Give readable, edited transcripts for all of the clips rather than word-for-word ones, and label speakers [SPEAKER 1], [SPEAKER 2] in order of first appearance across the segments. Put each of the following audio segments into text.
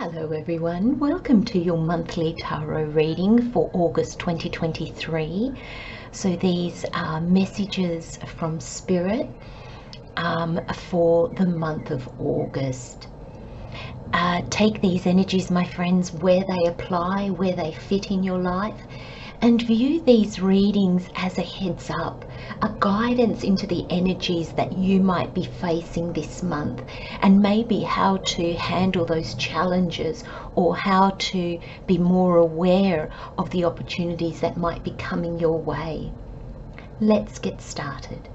[SPEAKER 1] Hello everyone, welcome to your monthly tarot reading for August 2023. So these are messages from Spirit for the month of August. Take these energies, my friends, where they apply, where they fit in your life, and view these readings as a heads up, a guidance into the energies that you might be facing this month, and maybe how to handle those challenges or how to be more aware of the opportunities that might be coming your way. Let's get started.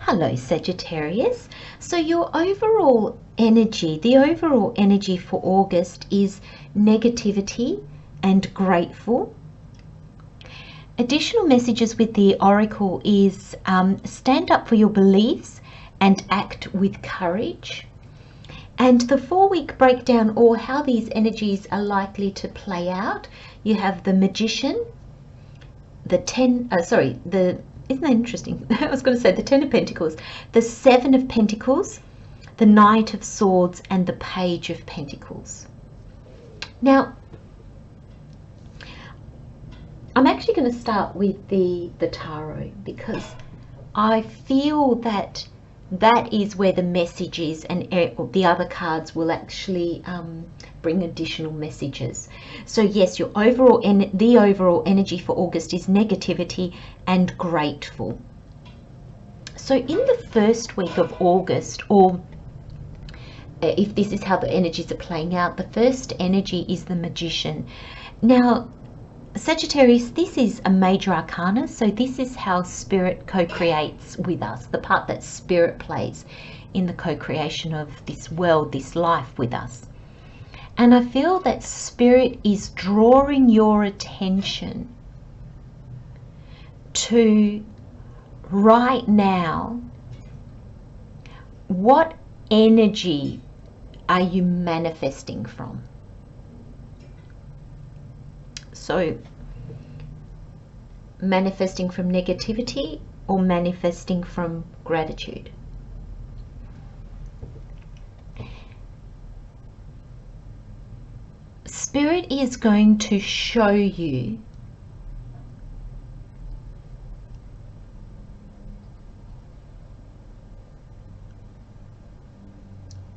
[SPEAKER 1] Hello Sagittarius. So your overall energy, the overall energy for August is negativity and grateful. Additional messages with the Oracle is stand up for your beliefs and act with courage. And the 4-week breakdown, or how these energies are likely to play out, you have the Magician, isn't that interesting? I was going to say the 10 of Pentacles, the 7 of Pentacles, the Knight of Swords, and the Page of Pentacles. Now, I'm actually going to start with the tarot, because I feel that that is where the message is, and the other cards will actually bring additional messages. So yes, the overall energy for August is negativity and grateful. So in the first week of August, or if this is how the energies are playing out, the first energy is the Magician. Now Sagittarius, this is a major arcana, so this is how Spirit co-creates with us, the part that Spirit plays in the co-creation of this world, this life with us. And I feel that Spirit is drawing your attention to right now, what energy are you manifesting from? So, manifesting from negativity or manifesting from gratitude? Spirit is going to show you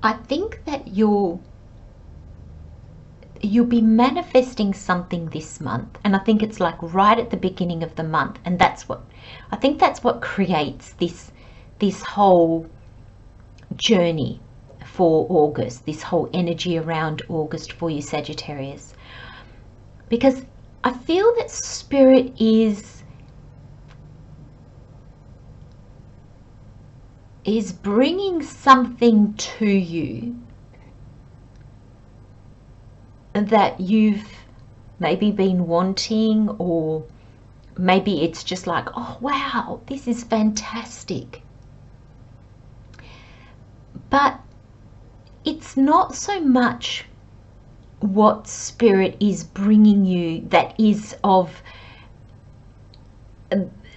[SPEAKER 1] I think that you'll be manifesting something this month, and I think it's like right at the beginning of the month, and that's what creates this whole journey for August, this whole energy around August for you Sagittarius, because I feel that Spirit is bringing something to you that you've maybe been wanting, or maybe it's just like, oh wow, this is fantastic. But it's not so much what Spirit is bringing you that is of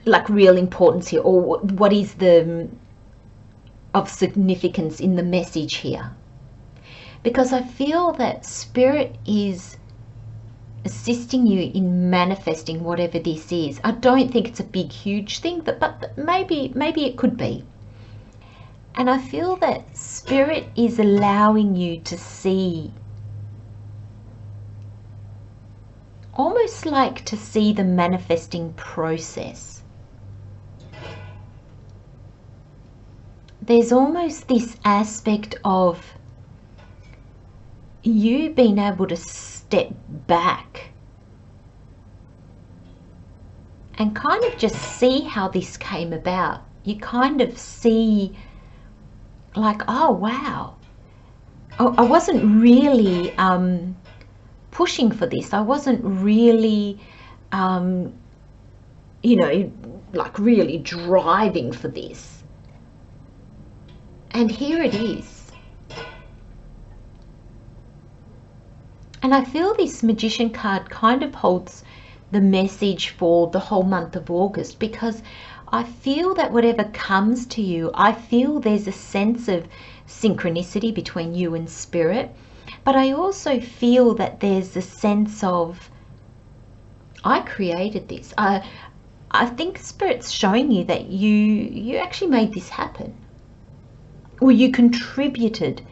[SPEAKER 1] like real importance here, or what is of significance in the message here. Because I feel that Spirit is assisting you in manifesting whatever this is. I don't think it's a big, huge thing, but maybe it could be. And I feel that Spirit is allowing you to see, almost like to see the manifesting process. There's almost this aspect of you being able to step back and kind of just see how this came about. You kind of see like, oh wow, I wasn't really pushing for this. I wasn't really, you know, like really driving for this. And here it is. And I feel this Magician card kind of holds the message for the whole month of August, because I feel that whatever comes to you, I feel there's a sense of synchronicity between you and Spirit, but I also feel that there's a sense of, I created this. I think Spirit's showing you that you actually made this happen, or you contributed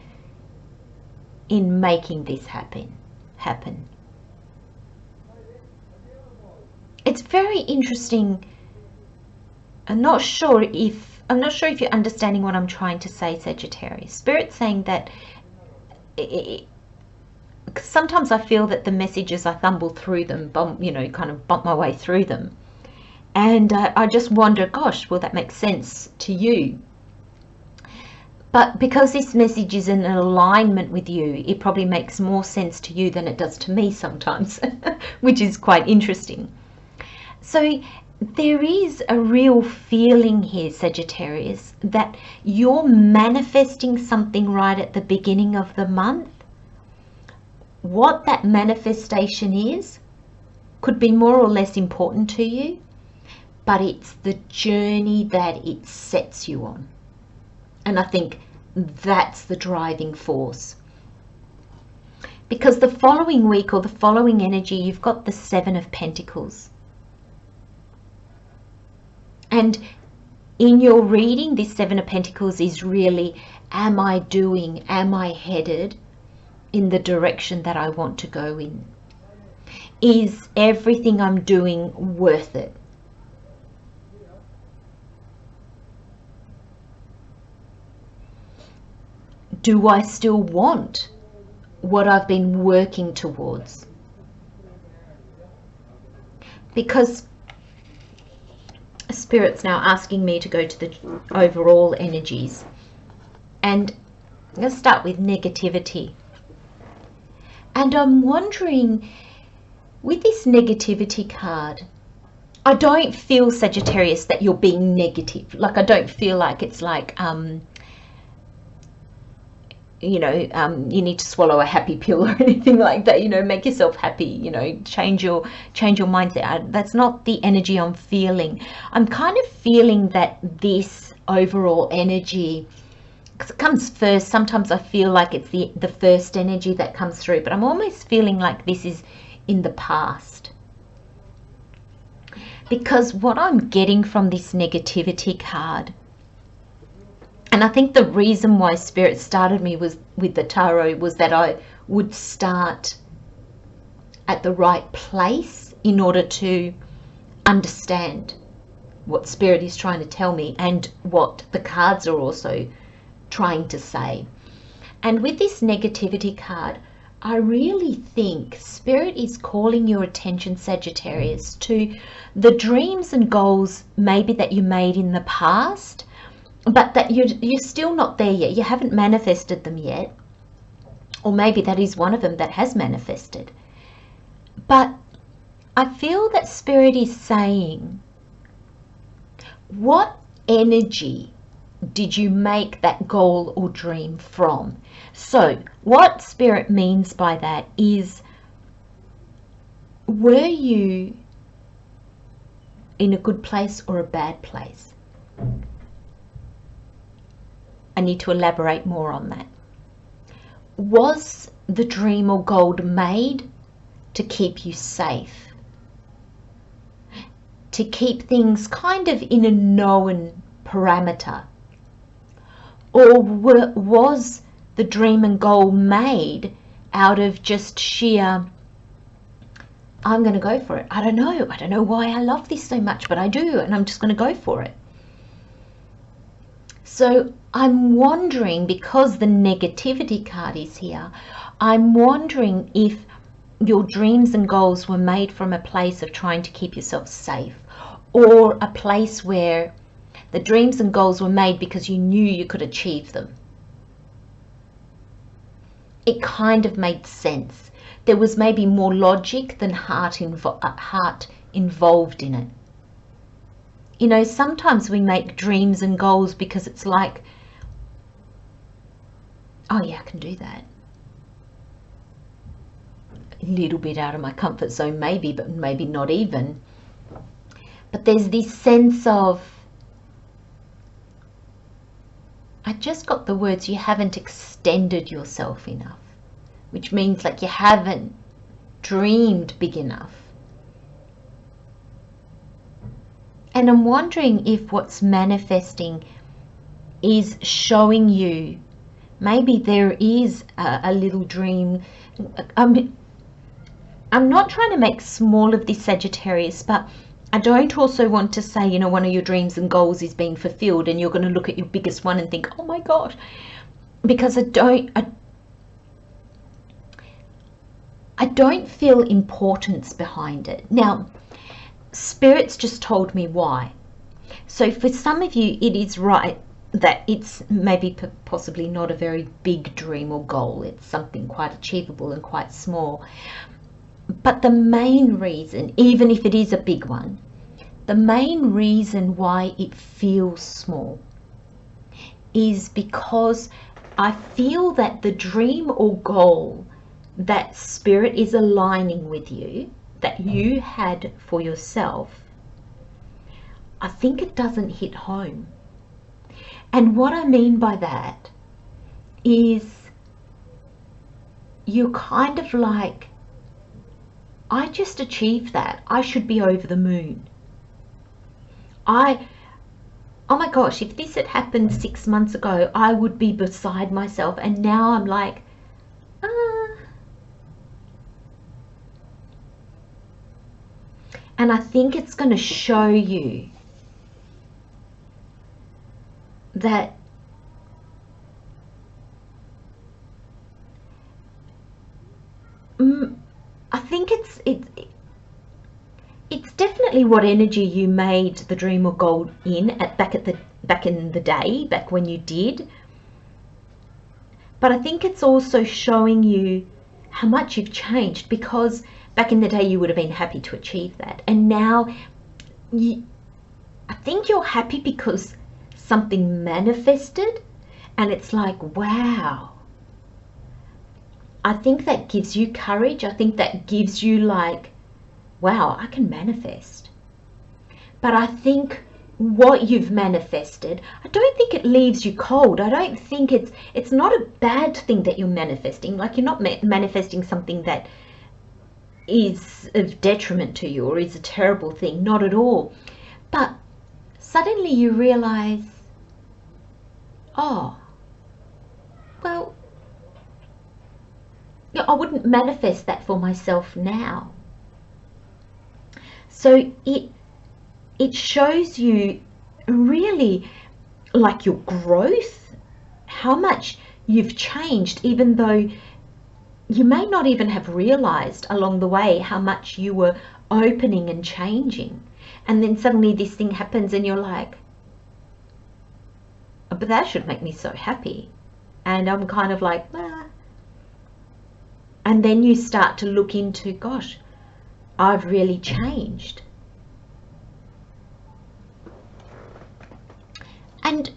[SPEAKER 1] in making this happen. It's very interesting. I'm not sure if you're understanding what I'm trying to say, Sagittarius. Spirit's saying that sometimes I feel that the messages, I fumble through them, kind of bump my way through them, and I just wonder, gosh, will that make sense to you? But because this message is in alignment with you, it probably makes more sense to you than it does to me sometimes, which is quite interesting. So there is a real feeling here, Sagittarius, that you're manifesting something right at the beginning of the month. What that manifestation is could be more or less important to you, but it's the journey that it sets you on. And I think that's the driving force. Because the following week, or the following energy, you've got the Seven of Pentacles. And in your reading, this Seven of Pentacles is really, am I headed in the direction that I want to go in? Is everything I'm doing worth it? Do I still want what I've been working towards? Because Spirit's now asking me to go to the overall energies. And I'm going to start with negativity. And I'm wondering, with this negativity card, I don't feel, Sagittarius, that you're being negative. Like, I don't feel like it's like, you need to swallow a happy pill or anything like that, make yourself happy, change your mindset. That's not the energy I'm feeling. I'm kind of feeling that this overall energy, because it comes first, sometimes I feel like it's the first energy that comes through, but I'm almost feeling like this is in the past. Because what I'm getting from this negativity card, and I think the reason why Spirit started me with the tarot was that I would start at the right place in order to understand what Spirit is trying to tell me and what the cards are also trying to say. And with this negativity card, I really think Spirit is calling your attention, Sagittarius, to the dreams and goals maybe that you made in the past, but that you're still not there yet. You haven't manifested them yet. Or maybe that is one of them that has manifested. But I feel that Spirit is saying, what energy did you make that goal or dream from? So what Spirit means by that is, were you in a good place or a bad place? I need to elaborate more on that. Was the dream or goal made to keep you safe? To keep things kind of in a known parameter? Or was the dream and goal made out of just sheer, I'm going to go for it. I don't know why I love this so much, but I do, and I'm just going to go for it. So I'm wondering, because the negativity card is here, I'm wondering if your dreams and goals were made from a place of trying to keep yourself safe, or a place where the dreams and goals were made because you knew you could achieve them. It kind of made sense, there was maybe more logic than heart involved in it. You know, sometimes we make dreams and goals because it's like, oh yeah, I can do that. A little bit out of my comfort zone maybe, but maybe not even. But there's this sense of, I just got the words, you haven't extended yourself enough, which means like you haven't dreamed big enough. And I'm wondering if what's manifesting is showing you maybe there is a little dream. I'm not trying to make small of this, Sagittarius, but I don't also want to say, you know, one of your dreams and goals is being fulfilled and you're going to look at your biggest one and think, oh my gosh, because I don't feel importance behind it. Now, Spirit's just told me why. So for some of you, it is right that it's maybe possibly not a very big dream or goal. It's something quite achievable and quite small. But the main reason, even if it is a big one, the main reason why it feels small is because I feel that the dream or goal that Spirit is aligning with you, that you had for yourself, I think it doesn't hit home. And what I mean by that is you're kind of like, I just achieved that. I should be over the moon. Oh my gosh, if this had happened 6 months ago, I would be beside myself. And now I'm like, And I think it's going to show you that I think it's definitely what energy you made the dream or goal in back in the day, back when you did. But I think it's also showing you how much you've changed, because back in the day you would have been happy to achieve that, and now I think you're happy because something manifested, and it's like, wow. I think that gives you courage. I think that gives you like, wow, I can manifest. But I think what you've manifested, I don't think it leaves you cold. I don't think it's not a bad thing that you're manifesting. Like, you're not manifesting something that is of detriment to you or is a terrible thing, not at all. But suddenly you realize, oh, well, I wouldn't manifest that for myself now. So it shows you really like your growth, how much you've changed, even though you may not even have realized along the way how much you were opening and changing. And then suddenly this thing happens and you're like, oh, but that should make me so happy. And I'm kind of like, ah. And then you start to look into, gosh, I've really changed. And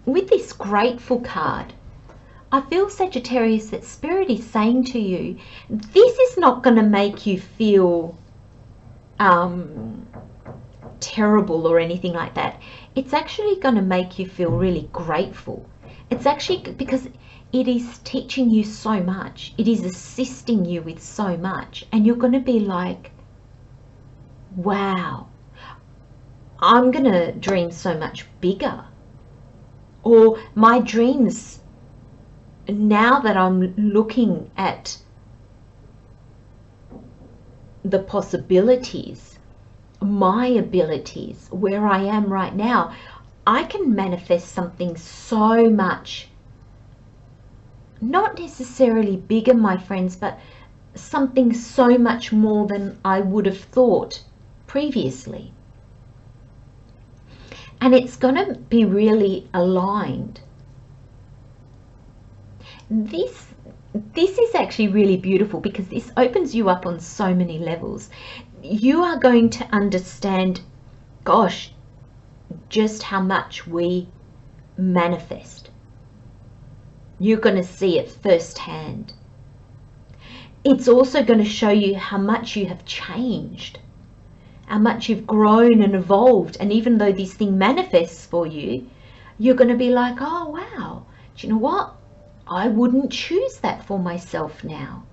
[SPEAKER 1] with this grateful card, I feel, Sagittarius, that Spirit is saying to you, this is not going to make you feel terrible or anything like that. It's actually going to make you feel really grateful. It's actually because it is teaching you so much. It is assisting you with so much. And you're going to be like, wow, I'm going to dream so much bigger. Or my dreams, now that I'm looking at the possibilities, my abilities, where I am right now, I can manifest something so much, not necessarily bigger, my friends, but something so much more than I would have thought previously. And it's going to be really aligned. This this is actually really beautiful because this opens you up on so many levels. You are going to understand, gosh, just how much we manifest. You're going to see it firsthand. It's also going to show you how much you have changed, how much you've grown and evolved. And even though this thing manifests for you, you're going to be like, oh wow, do you know what? I wouldn't choose that for myself now.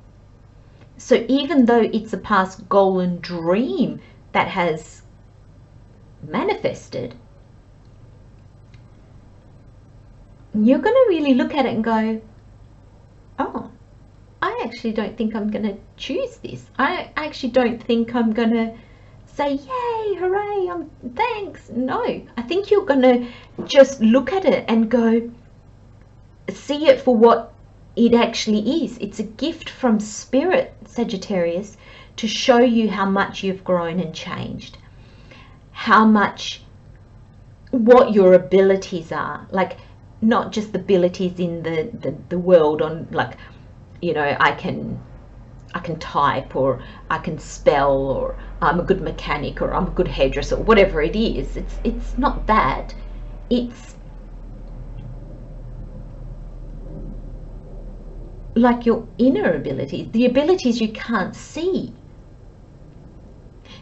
[SPEAKER 1] So even though it's a past goal and dream that has manifested, you're going to really look at it and go, oh, I actually don't think I'm going to choose this. I actually don't think I'm going to say, yay, hooray, thanks. No, I think you're going to just look at it and go, see it for what it actually is. It's a gift from Spirit, Sagittarius, to show you how much you've grown and changed, how much, what your abilities are, like not just abilities in the world on, like, you know, I can type, or I can spell, or I'm a good mechanic, or I'm a good hairdresser, or whatever it is. It's not that. It's like your inner abilities, the abilities you can't see.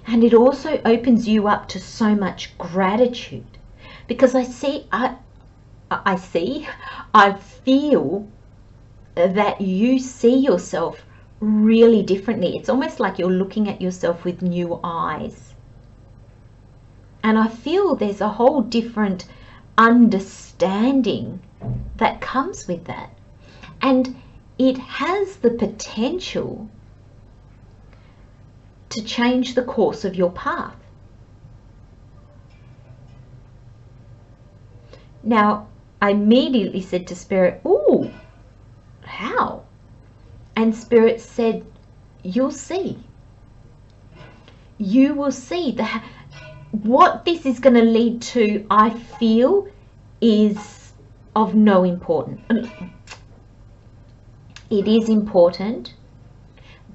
[SPEAKER 1] And it also opens you up to so much gratitude, because I feel that you see yourself really differently. It's almost like you're looking at yourself with new eyes. And I feel there's a whole different understanding that comes with that. And it has the potential to change the course of your path. Now, I immediately said to Spirit, ooh, how? And Spirit said, you'll see. You will see. What this is going to lead to, I feel, is of no importance. It is important,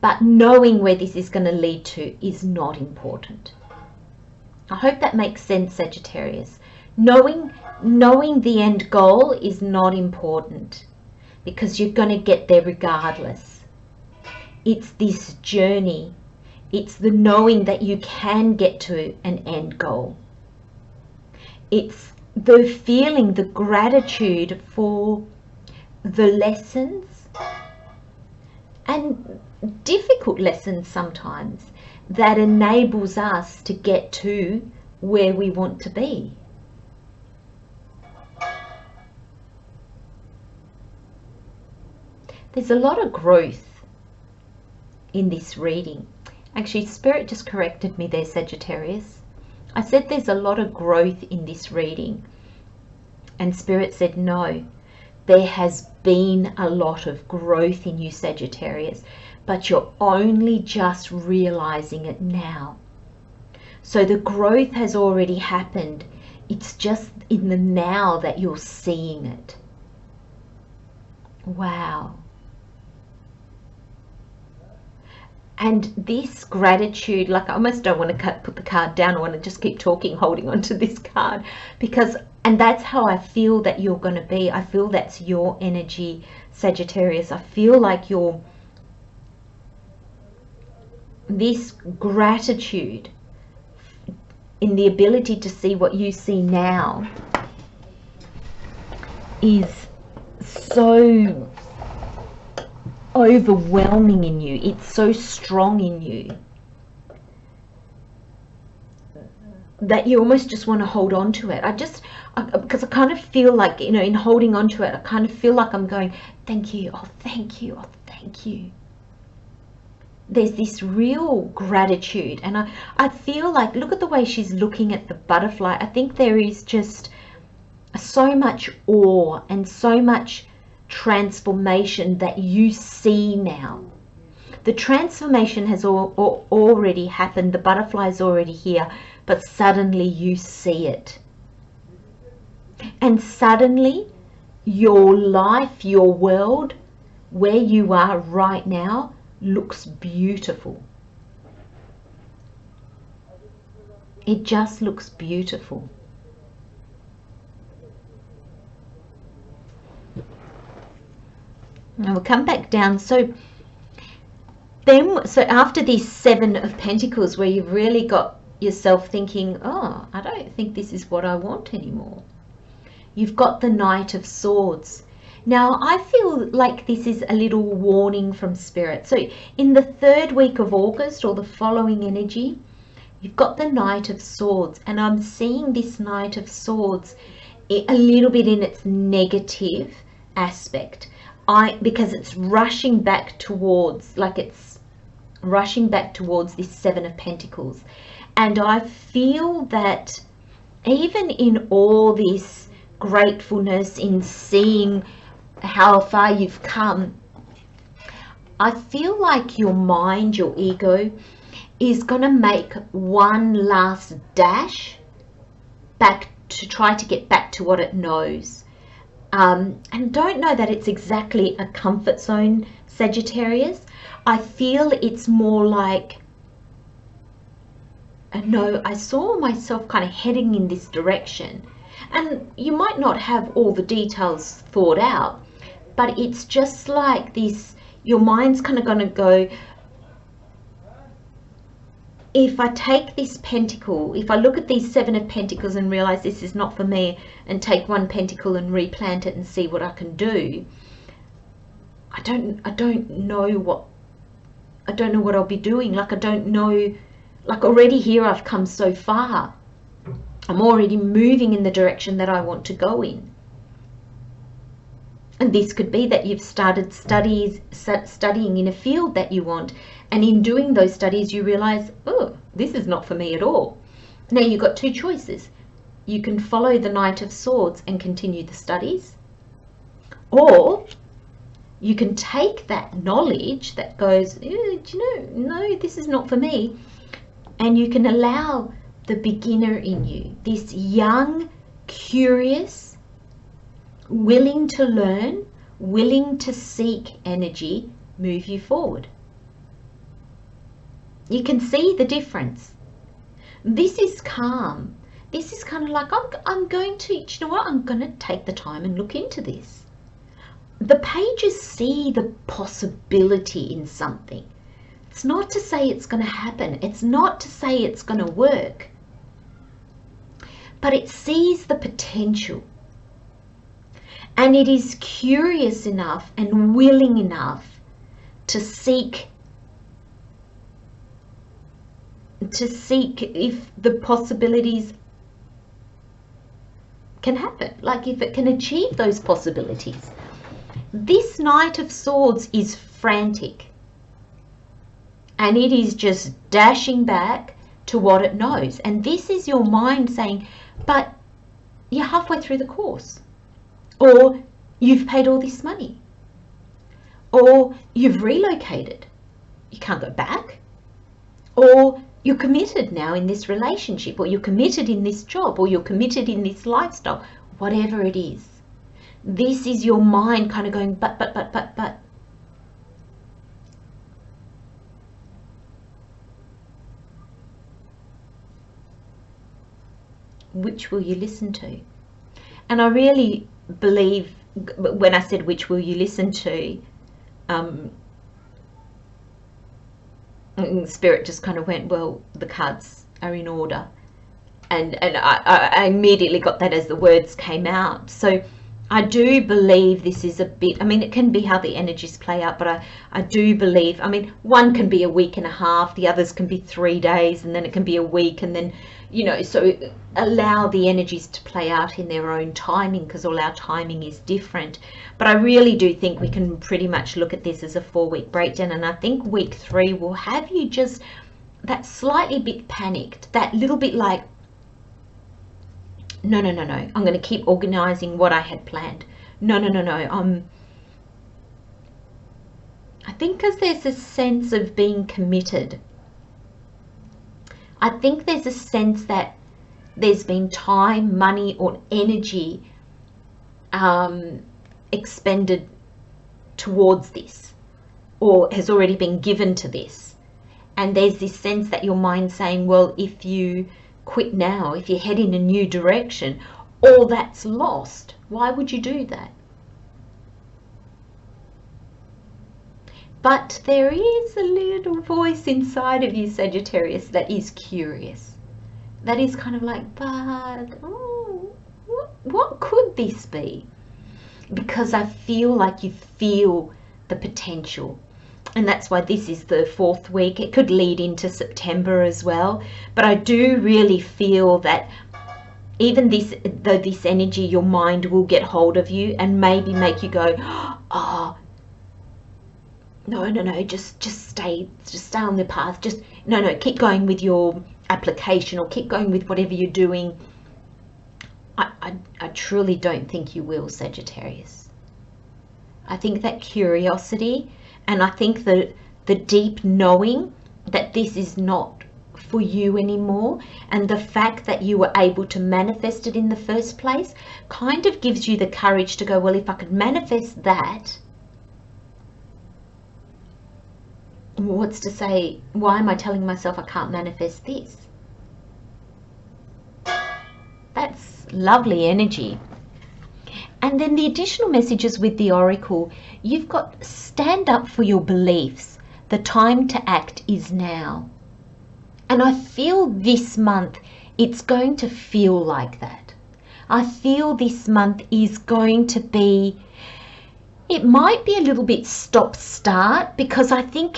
[SPEAKER 1] but knowing where this is going to lead to is not important. I hope that makes sense, Sagittarius. Knowing the end goal is not important, because you're going to get there regardless. It's this journey. It's the knowing that you can get to an end goal. It's the feeling, the gratitude for the lessons, and difficult lessons sometimes, that enables us to get to where we want to be. There's a lot of growth in this reading. Actually, Spirit just corrected me there, Sagittarius. I said there's a lot of growth in this reading, and Spirit said no. There has been a lot of growth in you, Sagittarius, but you're only just realizing it now. So the growth has already happened. It's just in the now that you're seeing it. Wow. And this gratitude, like, I almost don't want to put the card down. I want to just keep talking, holding on to this card, because, and that's how I feel that you're going to be. I feel that's your energy, Sagittarius. I feel like this gratitude in the ability to see what you see now is so overwhelming in you. It's so strong in you that you almost just want to hold on to it. Because I kind of feel like, you know, in holding on to it, I kind of feel like I'm going, thank you, oh thank you, oh thank you. There's this real gratitude, and I feel like, look at the way she's looking at the butterfly. I think there is just so much awe and so much transformation that you see now. The transformation has already happened. The butterfly is already here, but suddenly you see it, and suddenly your life, your world where you are right now looks beautiful. It just looks beautiful. And we'll come back down. So after these 7 of Pentacles, where you've really got yourself thinking, oh, I don't think this is what I want anymore, you've got the Knight of Swords. Now, I feel like this is a little warning from Spirit. So in the 3rd week of August, or the following energy, you've got the Knight of Swords, and I'm seeing this Knight of Swords a little bit in its negative aspect. Because it's rushing back towards, like it's rushing back towards this 7 of Pentacles. And I feel that even in all this gratefulness, in seeing how far you've come, I feel like your mind, your ego, is going to make one last dash back to try to get back to what it knows. And don't know that it's exactly a comfort zone, Sagittarius. I feel it's more like, no, I saw myself kind of heading in this direction. And you might not have all the details thought out, but it's just like this, your mind's kind of going to go, if I take this pentacle, if I look at these 7 of Pentacles and realize this is not for me, and take 1 pentacle and replant it and see what I can do, I don't know what I'll be doing. Like, I don't know, like already here I've come so far. I'm already moving in the direction that I want to go in. And this could be that you've started studying in a field that you want, and in doing those studies you realize, oh, this is not for me at all. Now you've got 2 choices. You can follow the Knight of Swords and continue the studies, or you can take that knowledge that goes, do you know, no, this is not for me, and you can allow the beginner in you, this young, curious, willing to learn, willing to seek energy, move you forward. You can see the difference. This is calm. This is kind of like, I'm going to, you know what, I'm going to take the time and look into this. The pages see the possibility in something. It's not to say it's going to happen. It's not to say it's going to work. But it sees the potential. And it is curious enough and willing enough to seek if the possibilities can happen, like if it can achieve those possibilities. This Knight of Swords is frantic, and it is just dashing back to what it knows. And this is your mind saying, but you're halfway through the course, or you've paid all this money, or you've relocated, you can't go back, or you're committed now in this relationship, or you're committed in this job, or you're committed in this lifestyle, whatever it is. This is your mind kind of going, but. Which will you listen to? And I really believe, when I said which will you listen to, Spirit just kind of went, well, the cards are in order, and I immediately got that as the words came out. So I do believe this is a bit, I mean, it can be how the energies play out, but I do believe, I mean, one can be a week and a half, the others can be 3 days, and then it can be a week, and then, you know, so allow the energies to play out in their own timing, because all our timing is different. But I really do think we can pretty much look at this as a 4-week breakdown, and I think week 3 will have you just that slightly bit panicked, that little bit like, no, I'm going to keep organizing what I had planned. No. I think because there's a sense of being committed. I think there's a sense that there's been time, money, or energy expended towards this, or has already been given to this. And there's this sense that your mind's saying, well, if you quit now, if you head in a new direction, all that's lost. Why would you do that? But there is a little voice inside of you, Sagittarius, that is curious. That is kind of like, but what could this be? Because I feel like you feel the potential. And that's why this is the 4th week. It could lead into September as well. But I do really feel that even though this energy, your mind will get hold of you and maybe make you go, oh, no, just stay on the path. Just, no, keep going with your application, or keep going with whatever you're doing. I truly don't think you will, Sagittarius. I think that curiosity, and I think the deep knowing that this is not for you anymore, and the fact that you were able to manifest it in the first place kind of gives you the courage to go, well, if I could manifest that, what's to say, why am I telling myself I can't manifest this? That's lovely energy. And then the additional messages with the Oracle, you've got stand up for your beliefs. The time to act is now. And I feel this month it's going to feel like that. I feel this month is going to be, it might be a little bit stop-start, because I think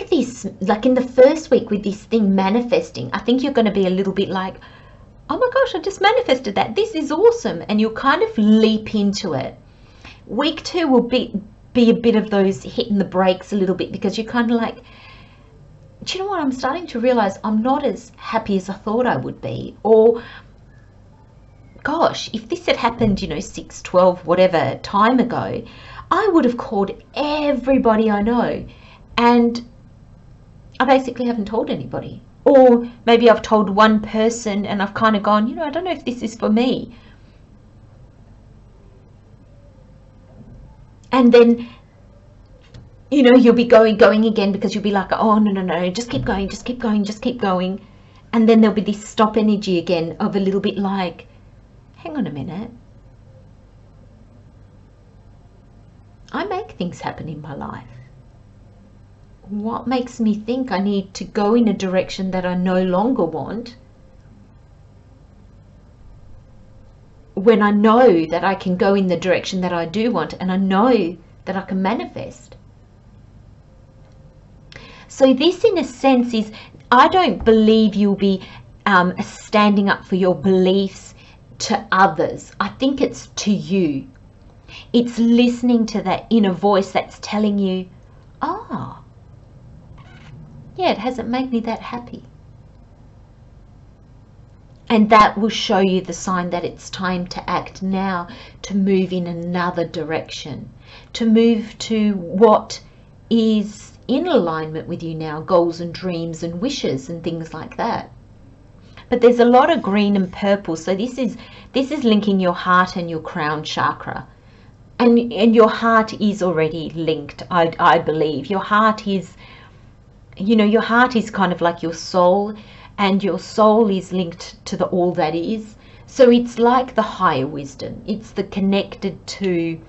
[SPEAKER 1] this, like in the first week with this thing manifesting, I think you're going to be a little bit like, oh my gosh, I just manifested that. This is awesome. And you'll kind of leap into it. Week 2 will be a bit of those hitting the brakes a little bit, because you're kind of like, do you know what? I'm starting to realize I'm not as happy as I thought I would be. Or, gosh, if this had happened, 6, 12, whatever time ago, I would have called everybody I know. And I basically haven't told anybody. Or maybe I've told one person and I've kind of gone, I don't know if this is for me. And then, you'll be going again, because you'll be like, oh, no, just keep going, just keep going, just keep going. And then there'll be this stop energy again of a little bit like, hang on a minute. I make things happen in my life. What makes me think I need to go in a direction that I no longer want, when I know that I can go in the direction that I do want, and I know that I can manifest? So this, in a sense, is, I don't believe you'll be standing up for your beliefs to others. I think it's to you. It's listening to that inner voice that's telling you, oh, yeah, it hasn't made me that happy. And that will show you the sign that it's time to act now, to move in another direction, to move to what is in alignment with you now, goals and dreams and wishes and things like that. But there's a lot of green and purple, so this is linking your heart and your crown chakra. And your heart is already linked, I believe. Your heart is, your heart is kind of like your soul, and your soul is linked to the all that is. So it's like the higher wisdom. It's the connected to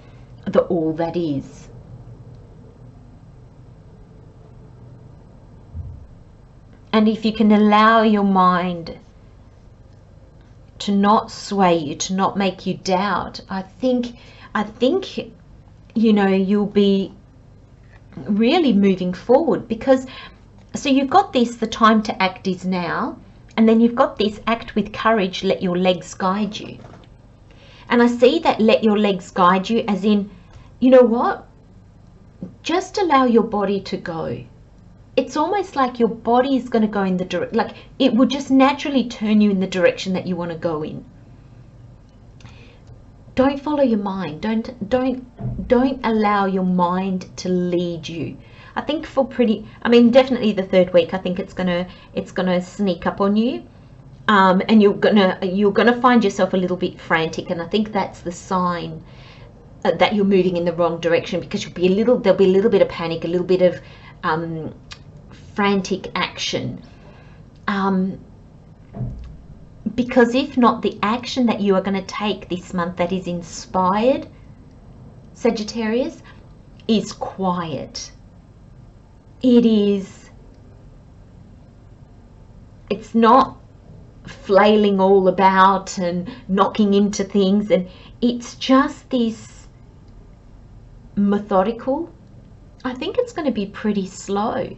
[SPEAKER 1] the all that is. And if you can allow your mind to not sway you, to not make you doubt, I think you'll be really moving forward. Because so you've got this, the time to act is now, and then you've got this, act with courage, let your legs guide you. And I see that let your legs guide you as in, you know what, just allow your body to go. It's almost like your body is going to go in the direction, like it will just naturally turn you in the direction that you want to go in. Don't follow your mind. Don't allow your mind to lead you. I think definitely the 3rd week, I think it's gonna sneak up on you, and you're gonna find yourself a little bit frantic, and I think that's the sign that you're moving in the wrong direction, because there'll be a little bit of panic, a little bit of frantic action. Because if not, the action that you are going to take this month that is inspired, Sagittarius, is quiet. It's not flailing all about and knocking into things, and it's just this methodical. I think it's going to be pretty slow,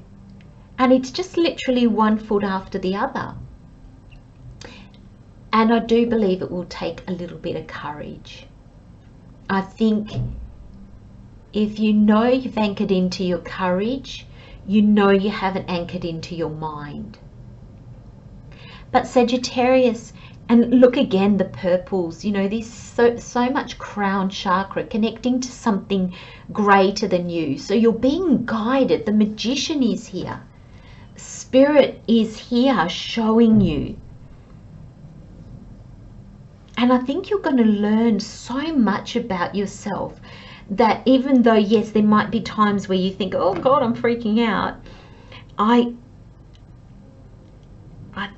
[SPEAKER 1] and it's just literally one foot after the other. And I do believe it will take a little bit of courage. I think if you know you've anchored into your courage, you know you haven't anchored into your mind. But Sagittarius, and look again, the purples, you know, there's so much crown chakra connecting to something greater than you. So you're being guided. The magician is here. Spirit is here showing you. And I think you're going to learn so much about yourself that even though, yes, there might be times where you think, oh God, I'm freaking out. I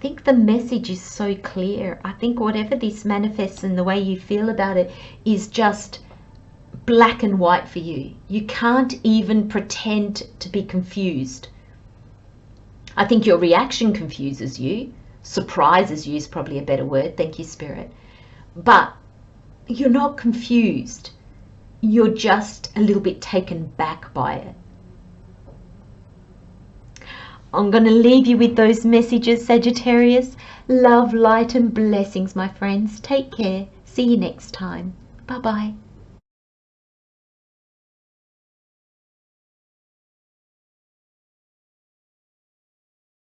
[SPEAKER 1] think the message is so clear. I think whatever this manifests and the way you feel about it is just black and white for you. You can't even pretend to be confused. I think your reaction confuses you. Surprises you is probably a better word. Thank you, Spirit. But you're not confused. You're just a little bit taken back by it. I'm going to leave you with those messages, Sagittarius. Love, light and blessings, my friends. Take care. See you next time. Bye-bye.